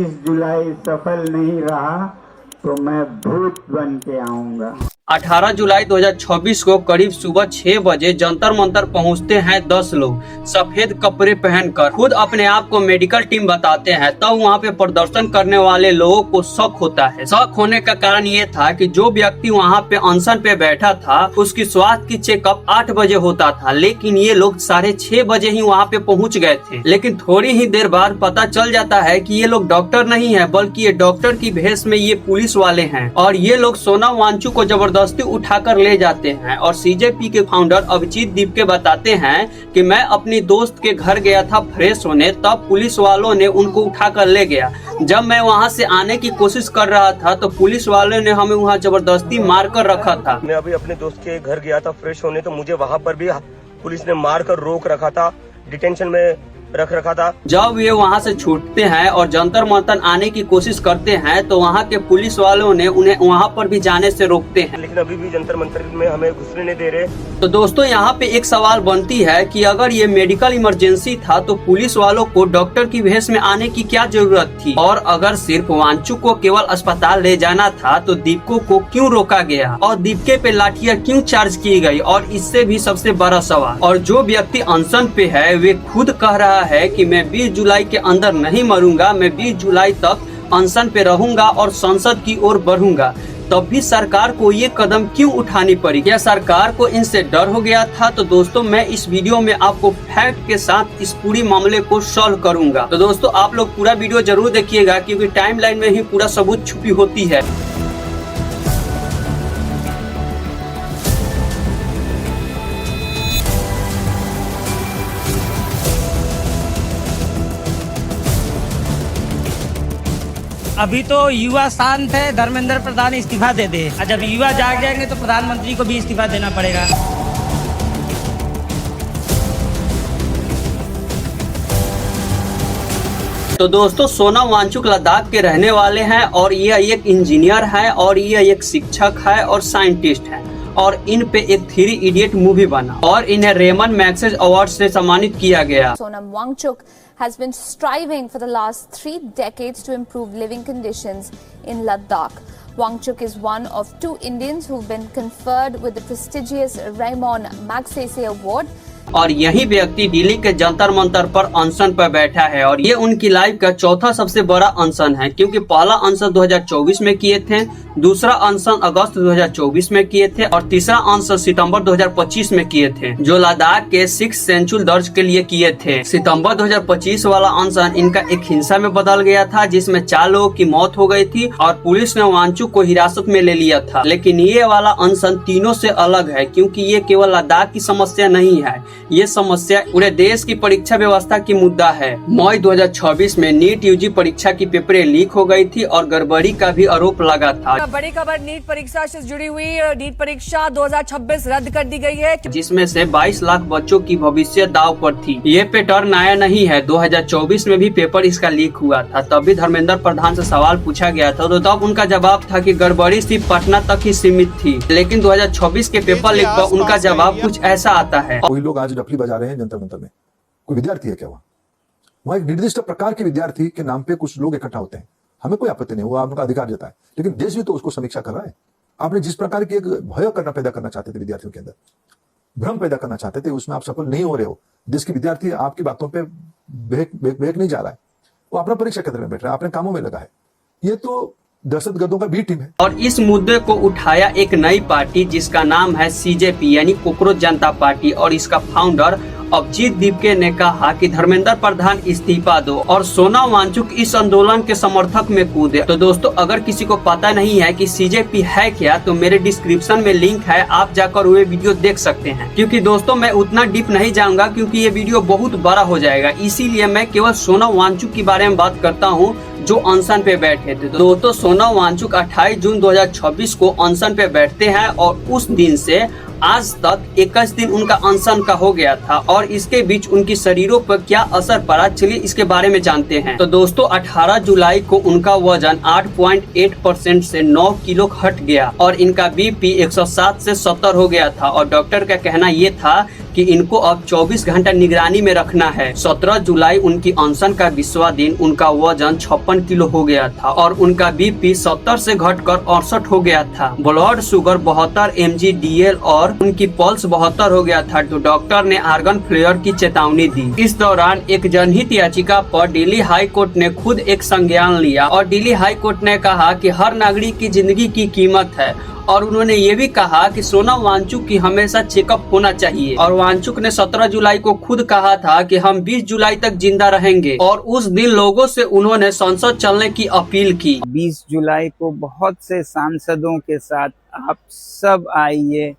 जुलाई सफल नहीं रहा तो मैं भूत बन के आऊंगा। 18 जुलाई 2026 को करीब सुबह 6 बजे जंतर मंतर पहुंचते हैं 10 लोग सफेद कपड़े पहनकर। खुद अपने आप को मेडिकल टीम बताते हैं। तब वहां पे प्रदर्शन करने वाले लोगों को शक होता है। शक होने का कारण ये था कि जो व्यक्ति वहां पे अनशन पे बैठा था उसकी स्वास्थ्य की चेकअप 8 बजे होता था, लेकिन ये लोग 6:30 बजे ही वहाँ पे पहुँच गए थे। लेकिन थोड़ी ही देर बाद पता चल जाता है कि ये लोग डॉक्टर नहीं है, बल्कि ये डॉक्टर की भेष में ये पुलिस वाले हैं। और ये लोग सोनम वांगचुक को जबरदस्ती उठाकर ले जाते हैं। और सीजेपी के फाउंडर अभिजीत दीपके बताते हैं कि मैं अपनी दोस्त के घर गया था फ्रेश होने, तब पुलिस वालों ने उनको उठाकर ले गया। जब मैं वहां से आने की कोशिश कर रहा था तो पुलिस वालों ने हमें वहां जबरदस्ती मार कर रखा था। मैं अभी अपने दोस्त के घर गया था फ्रेश होने, तो मुझे वहाँ पर भी पुलिस ने मार कर रोक रखा था, डिटेंशन में रख रखा था। जब ये वहाँ से छूटते हैं और जंतर मंतर आने की कोशिश करते हैं तो वहाँ के पुलिस वालों ने उन्हें वहाँ पर भी जाने से रोकते हैं, लेकिन अभी भी जंतर मंतर में हमें घुसने नहीं दे रहे। तो दोस्तों यहाँ पे एक सवाल बनती है कि अगर ये मेडिकल इमरजेंसी था तो पुलिस वालों को डॉक्टर की भेष में आने की क्या जरूरत थी? और अगर सिर्फ वांगचुक को केवल अस्पताल ले जाना था तो दीपको को क्यों रोका गया और दीपके पे लाठियां क्यों चार्ज की गई? और इससे भी सबसे बड़ा सवाल, और जो व्यक्ति अनशन पे है वे खुद कह रहा है कि मैं 20 जुलाई के अंदर नहीं मरूंगा, मैं 20 जुलाई तक अनशन पे रहूंगा और संसद की ओर बढ़ूंगा, तब भी सरकार को ये कदम क्यों उठानी पड़ी? क्या सरकार को इनसे डर हो गया था? तो दोस्तों मैं इस वीडियो में आपको फैक्ट के साथ इस पूरी मामले को सॉल्व करूंगा। तो दोस्तों आप लोग पूरा वीडियो जरूर देखिएगा, क्योंकि टाइमलाइन में ही पूरा सबूत छुपी होती है। अभी तो युवा शांत है, धर्मेंद्र प्रधान इस्तीफा दे दे। जब युवा जाग जाएंगे तो प्रधानमंत्री को भी इस्तीफा देना पड़ेगा। तो दोस्तों सोनम वांगचुक लद्दाख के रहने वाले हैं और ये एक इंजीनियर है और ये एक शिक्षक है और साइंटिस्ट है। और इन पे एक 3 इडियट मूवी बना और इन्हें रेमन मैग्सेसे अवार्ड से सम्मानित किया गया। Sonam Wangchuk has been striving for the last 3 decades to improve living conditions in Ladakh. Wangchuk is one of 2 Indians who've been conferred with the prestigious Ramon Magsaysay Award. और यही व्यक्ति दिल्ली के जंतर मंतर पर अनशन पर बैठा है और ये उनकी लाइफ का चौथा सबसे बड़ा अनशन है, क्योंकि पहला अनशन 2024 में किए थे, दूसरा अनशन अगस्त 2024 में किए थे और तीसरा अनशन सितंबर 2025 में किए थे, जो लद्दाख के 6 सेंचुरी दर्ज के लिए किए थे। सितंबर 2025 वाला अनशन इनका एक हिंसा में बदल गया था, जिसमें 4 लोगों की मौत हो गई थी और पुलिस ने वांगचुक को हिरासत में ले लिया था। लेकिन ये वाला अनशन तीनों से अलग है, क्योंकि ये केवल लद्दाख की समस्या नहीं है, ये समस्या पूरे देश की परीक्षा व्यवस्था की मुद्दा है। मई 2026 में नीट यूजी परीक्षा की पेपरें लीक हो गई थी और गड़बड़ी का भी आरोप लगा था। बड़ी खबर नीट परीक्षा से जुड़ी हुई, नीट परीक्षा 2026 रद्द कर दी गई है, जिसमें से 22 लाख बच्चों की भविष्य दाव पर थी। ये पैटर्न नया नहीं है, 2024 में भी पेपर इसका लीक हुआ था। तभी धर्मेंद्र प्रधान से सवाल पूछा गया था, तो तब उनका जवाब था कि गड़बड़ी सिर्फ पटना तक ही सीमित थी। लेकिन 2026 के पेपर लीक पर उनका जवाब कुछ ऐसा आता है। कोई लोग आज डफली बजा रहे हैं जंतर मंतर में, कोई विद्यार्थी है क्या? वहां एक निर्दिष्ट प्रकार के विद्यार्थी के नाम पे कुछ लोग इकट्ठा होते हैं, हमें कोई आपत्ति नहीं, वो आपका अधिकार देता है, लेकिन देश भी तो उसको समीक्षा कर रहा है। आपने जिस प्रकार की एक भय करना पैदा करना चाहते थे विद्यार्थियों के अंदर, भ्रम पैदा करना चाहते थे, उसमें आप सफल नहीं हो रहे हो। देश के विद्यार्थी आपकी बातों पे बहक नहीं जा रहा है, वो अपना परीक्षा केंद्र में बैठ रहा है, अपने कामों में लगा है। ये तो दहशतगर्दों का बी टीम है। और इस मुद्दे को उठाया एक नई पार्टी जिसका नाम है सीजेपी यानी कॉकरोच जनता पार्टी, और इसका फाउंडर अभिजीत दीपके ने कहा कि धर्मेंद्र प्रधान इस्तीफा दो और सोनम वांगचुक इस आंदोलन के समर्थक में कूदे। तो दोस्तों अगर किसी को पता नहीं है कि सीजेपी है क्या, तो मेरे डिस्क्रिप्शन में लिंक है, आप जाकर वो वीडियो देख सकते हैं। क्योंकि दोस्तों मैं उतना डीप नहीं जाऊंगा, क्योंकि ये वीडियो बहुत बड़ा हो जाएगा, इसीलिए मैं केवल सोनम वांगचुक के बारे में बात करता हूँ जो अनशन पे बैठे थे। दोस्तों सोनम वांगचुक 28 जून 2026 को अनशन पे बैठते हैं और उस दिन से आज तक 21 दिन उनका अनशन का हो गया था। और इसके बीच उनकी शरीरों पर क्या असर पड़ा, चलिए इसके बारे में जानते हैं। तो दोस्तों 18 जुलाई को उनका वजन 8.8% से 9 किलो घट गया और इनका बीपी 107 से 70 हो गया था। और डॉक्टर का कहना ये था कि इनको अब 24 घंटा निगरानी में रखना है। 17 जुलाई उनकी अनशन का 20वां दिन। उनका वजन 56 किलो हो गया था और उनका बीपी 70 से घटकर 68 हो गया था। ब्लड शुगर 72 mg/dl और उनकी पल्स 72 हो गया था। तो डॉक्टर ने आर्गन फेलियर की चेतावनी दी। इस दौरान एक जनहित याचिका पर दिल्ली हाई कोर्ट ने खुद एक संज्ञान लिया और दिल्ली हाई कोर्ट ने कहा कि हर नागरिक की जिंदगी की कीमत है और उन्होंने ये भी कहा कि सोनम वांगचुक की हमेशा चेकअप होना चाहिए। और वांगचुक ने 17 जुलाई को खुद कहा था कि हम 20 जुलाई तक जिंदा रहेंगे और उस दिन लोगों से उन्होंने संसद चलने की अपील की। 20 जुलाई को बहुत से सांसदों के साथ आप सब आइए,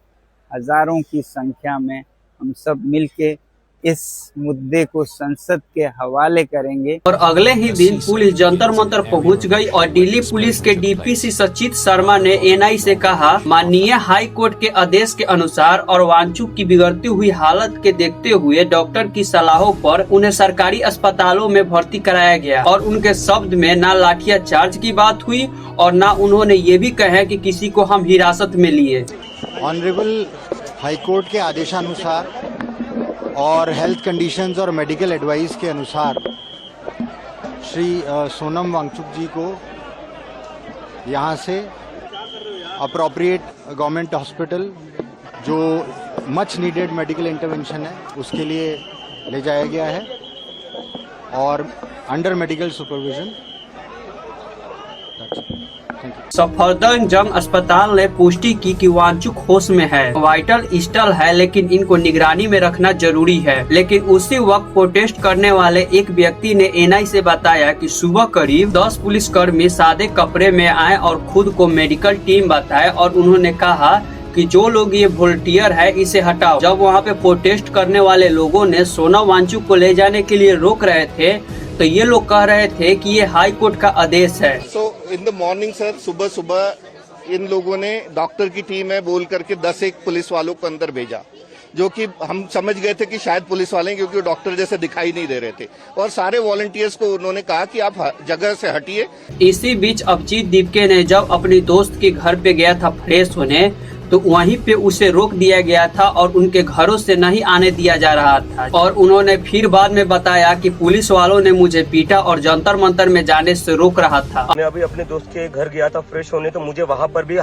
हजारों की संख्या में हम सब मिलके इस मुद्दे को संसद के हवाले करेंगे। और अगले ही दिन पुलिस जंतर मंतर पहुंच गई और दिल्ली पुलिस के डीपीसी सचित शर्मा ने एनआई से कहा, माननीय हाई कोर्ट के आदेश के अनुसार और वांगचुक की बिगड़ती हुई हालत के देखते हुए डॉक्टर की सलाहों पर उन्हें सरकारी अस्पतालों में भर्ती कराया गया। और उनके शब्द में न लाठीचार्ज की बात हुई और न उन्होंने ये भी कहा कि किसी को हम हिरासत में लिए। ऑनरेबल हाई कोर्ट के आदेशानुसार और हेल्थ कंडीशंस और मेडिकल एडवाइस के अनुसार श्री सोनम वांगचुक जी को यहाँ से अप्रोप्रिएट गवर्नमेंट हॉस्पिटल जो मच नीडेड मेडिकल इंटरवेंशन है उसके लिए ले जाया गया है और अंडर मेडिकल सुपरविजन। सफदरजंग अस्पताल ने पुष्टि की कि वांगचुक होश में है, वाइटल स्टेबल है, लेकिन इनको निगरानी में रखना जरूरी है। लेकिन उसी वक्त प्रोटेस्ट करने वाले एक व्यक्ति ने एनआई से बताया कि सुबह करीब 10 पुलिसकर्मी सादे कपड़े में आए और खुद को मेडिकल टीम बताए और उन्होंने कहा कि जो लोग ये वॉलंटियर है इसे हटाओ। जब वहाँ पे प्रोटेस्ट करने वाले लोगों ने सोनम वांगचुक को ले जाने के लिए रोक रहे थे तो ये लोग कह रहे थे कि ये हाई कोर्ट का आदेश है। सो इन द मॉर्निंग सर, सुबह सुबह इन लोगों ने डॉक्टर की टीम है बोल करके 10-1 पुलिस वालों को अंदर भेजा, जो कि हम समझ गए थे कि शायद पुलिस वाले, क्योंकि डॉक्टर जैसे दिखाई नहीं दे रहे थे। और सारे वॉलंटियर्स को उन्होंने कहा कि आप जगह से हटिए। इसी बीच अभिजीत दीपके ने जब अपनी दोस्त के घर पे गया था फ्रेश होने तो वहीं पे उसे रोक दिया गया था और उनके घरों से नहीं आने दिया जा रहा था। और उन्होंने फिर बाद में बताया कि पुलिस वालों ने मुझे पीटा और जंतर मंतर में जाने से रोक रहा था। मैं अभी अपने दोस्त के घर गया था फ्रेश होने, तो मुझे वहाँ पर भी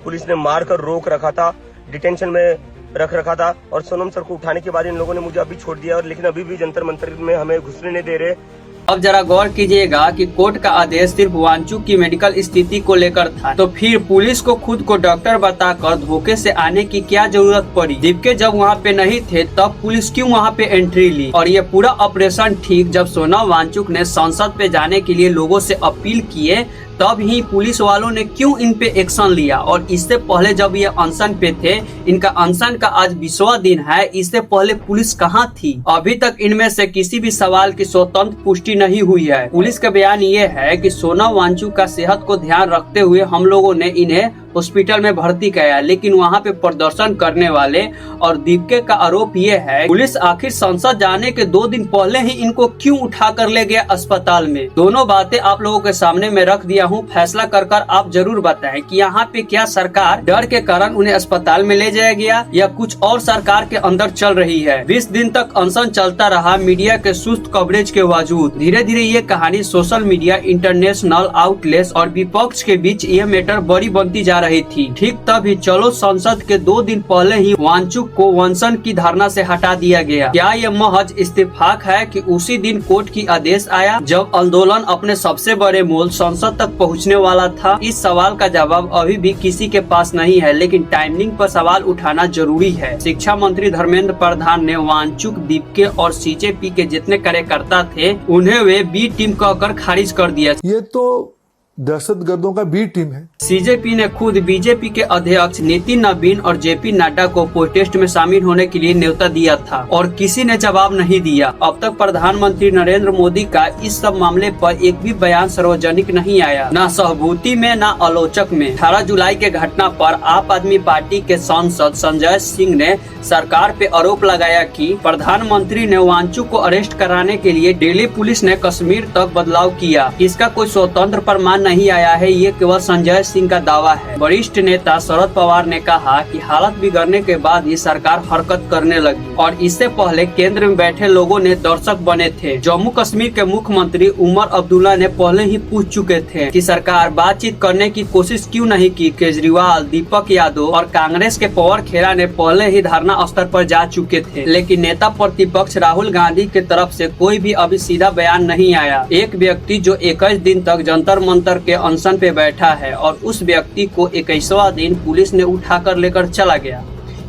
पुलिस ने मार कर रोक रखा था, डिटेंशन में रख रखा था। और सोनम सर को उठाने के बाद इन लोगों ने मुझे अभी छोड़ दिया, और लेकिन अभी भी जंतर मंतर में हमें घुसने नहीं दे रहे। अब जरा गौर कीजिएगा कि कोर्ट का आदेश सिर्फ वांगचुक की मेडिकल स्थिति को लेकर था, तो फिर पुलिस को खुद को डॉक्टर बताकर धोखे से आने की क्या जरूरत पड़ी। दीपके जब वहाँ पे नहीं थे तब पुलिस क्यों वहाँ पे एंट्री ली। और ये पूरा ऑपरेशन ठीक जब सोनम वांगचुक ने संसद पे जाने के लिए लोगों से अपील किए तब ही पुलिस वालों ने क्यों इन पे एक्शन लिया। और इससे पहले जब ये अनशन पे थे, इनका अनशन का आज 20वां दिन है, इससे पहले पुलिस कहाँ थी? अभी तक इनमें से किसी भी सवाल की स्वतंत्र पुष्टि नहीं हुई है। पुलिस का बयान ये है कि सोनम वांगचुक का सेहत को ध्यान रखते हुए हम लोगों ने इन्हें हॉस्पिटल में भर्ती किया, लेकिन वहाँ पे प्रदर्शन करने वाले और दीपके का आरोप ये है पुलिस आखिर संसद जाने के 2 दिन पहले ही इनको क्यों उठा कर ले गया अस्पताल में। दोनों बातें आप लोगों के सामने में रख दिया हूँ, फैसला कर आप जरूर बताएं कि यहाँ पे क्या सरकार डर के कारण उन्हें अस्पताल में ले जाया गया या कुछ और सरकार के अंदर चल रही है। 20 दिन तक अनशन चलता रहा मीडिया के सुस्त कवरेज के बावजूद। धीरे धीरे ये कहानी सोशल मीडिया, इंटरनेशनल आउटलेट्स और विपक्ष के बीच ये मैटर बड़ी बनती जा रही थी। ठीक तभी चलो संसद के 2 दिन पहले ही वांगचुक को अनशन की धारणा से हटा दिया गया। क्या ये महज इत्तेफाक है कि उसी दिन कोर्ट की आदेश आया जब आंदोलन अपने सबसे बड़े मोल संसद तक पहुंचने वाला था? इस सवाल का जवाब अभी भी किसी के पास नहीं है, लेकिन टाइमिंग पर सवाल उठाना जरूरी है। शिक्षा मंत्री धर्मेंद्र प्रधान ने वांगचुक, दीपके और सीजेपी के जितने कार्यकर्ता थे उन्हें वे बी टीम कहकर खारिज कर दिया। ये तो दहशतगर्दों का बी टीम है। सीजेपी ने खुद बीजेपी के अध्यक्ष नितिन नवीन और जेपी नड्डा को प्रोटेस्ट में शामिल होने के लिए न्योता दिया था और किसी ने जवाब नहीं दिया। अब तक प्रधानमंत्री नरेंद्र मोदी का इस सब मामले पर एक भी बयान सार्वजनिक नहीं आया, न सहानुभूति में न आलोचक में। 18 जुलाई के घटना पर आप आदमी पार्टी के सांसद संजय सिंह ने सरकार पे आरोप लगाया कि प्रधानमंत्री ने वांगचुक को अरेस्ट कराने के लिए दिल्ली पुलिस ने कश्मीर तक बदलाव किया। इसका कोई स्वतंत्र प्रमाण नहीं आया है, ये केवल संजय सिंह का दावा है। वरिष्ठ नेता शरद पवार ने कहा कि हालत बिगड़ने के बाद ही सरकार हरकत करने लगी और इससे पहले केंद्र में बैठे लोगों ने दर्शक बने थे। जम्मू कश्मीर के मुख्यमंत्री उमर अब्दुल्ला ने पहले ही पूछ चुके थे कि सरकार बातचीत करने की कोशिश क्यों नहीं की। केजरीवाल, दीपक यादव और कांग्रेस के पवन खेरा ने पहले ही धरना स्तर पर जा चुके थे, लेकिन नेता प्रतिपक्ष राहुल गांधी की तरफ से कोई भी अभी सीधा बयान नहीं आया। एक व्यक्ति जो 21 दिन तक जंतर मंतर के अनशन पे बैठा है और उस व्यक्ति को 21वां दिन पुलिस ने उठाकर लेकर चला गया,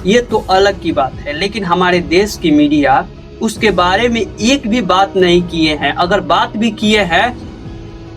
ये तो अलग की बात है। लेकिन हमारे देश की मीडिया उसके बारे में एक भी बात नहीं किए हैं। अगर बात भी किए हैं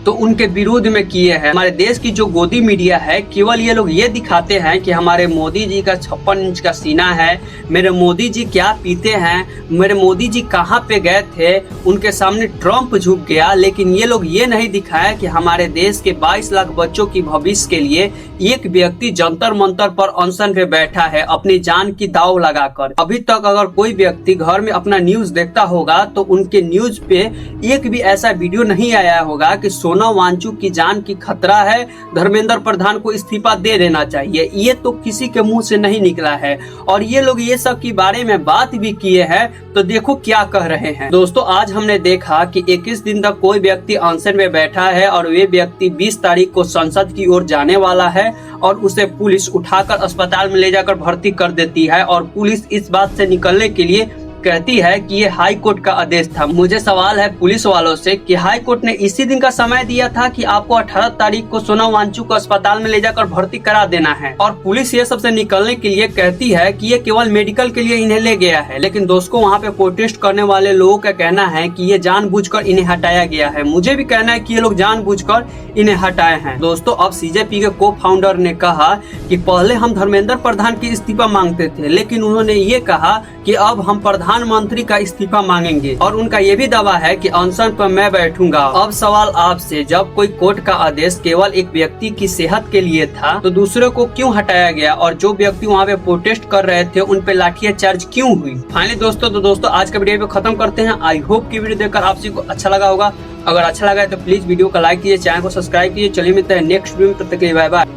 तो उनके विरोध में किए हैं। हमारे देश की जो गोदी मीडिया है, केवल ये लोग ये दिखाते हैं कि हमारे मोदी जी का 56 इंच का सीना है, मेरे मोदी जी क्या पीते हैं, मेरे मोदी जी कहाँ पे गए थे, उनके सामने ट्रम्प झुक गया। लेकिन ये लोग ये नहीं दिखाया कि हमारे देश के 22 लाख बच्चों की भविष्य के लिए एक व्यक्ति जंतर मंतर पर अनशन पे बैठा है अपनी जान की दाव लगाकर। अभी तक अगर कोई व्यक्ति घर में अपना न्यूज देखता होगा तो उनके न्यूज पे एक भी ऐसा वीडियो नहीं आया होगा कि सोनम वांगचुक की जान की खतरा है, धर्मेंद्र प्रधान को इस्तीफा दे देना चाहिए। ये तो किसी के मुंह से नहीं निकला है और ये लोग ये सब के बारे में बात भी किए हैं तो देखो क्या कह रहे हैं। दोस्तों, आज हमने देखा कि 21 दिन तक कोई व्यक्ति अनशन में बैठा है और वे व्यक्ति 20 तारीख को संसद की ओर जाने वाला है और उसे पुलिस उठाकर अस्पताल में ले जाकर भर्ती कर देती है और पुलिस इस बात से निकलने के लिए कहती है कि ये हाई कोर्ट का आदेश था। मुझे सवाल है पुलिस वालों से कि हाई कोर्ट ने इसी दिन का समय दिया था कि आपको 18 तारीख को सोनम वांगचुक को अस्पताल में ले जाकर भर्ती करा देना है और पुलिस ये सबसे निकलने के लिए कहती है कि ये केवल मेडिकल के लिए इन्हें ले गया है। लेकिन दोस्तों, वहाँ पे प्रोटेस्ट करने वाले लोगों का कहना है कि ये जानबूझकर इन्हें हटाया गया है। मुझे भी कहना है कि ये लोग जानबूझकर इन्हें हटाए हैं। दोस्तों, अब सीजेपी के को फाउंडर ने कहा कि पहले हम धर्मेंद्र प्रधान की इस्तीफा मांगते थे, लेकिन उन्होंने ये कहा कि अब हम प्रधानमंत्री का इस्तीफा मांगेंगे और उनका ये भी दावा है कि अनशन पर मैं बैठूंगा। अब सवाल आपसे, जब कोई कोर्ट का आदेश केवल एक व्यक्ति की सेहत के लिए था तो दूसरे को क्यों हटाया गया और जो व्यक्ति वहाँ पे प्रोटेस्ट कर रहे थे उन पे लाठीचार्ज क्यों हुई? फाइनली दोस्तों आज का वीडियो खत्म करते हैं। आई होप की वीडियो देखकर आप सभी को अच्छा लगा होगा। अगर अच्छा लगा है तो प्लीज वीडियो को लाइक कीजिए, चैनल को सब्सक्राइब कीजिए। चलिए मिलते हैं नेक्स्ट वीडियो में, तब तक के लिए बाय बाय।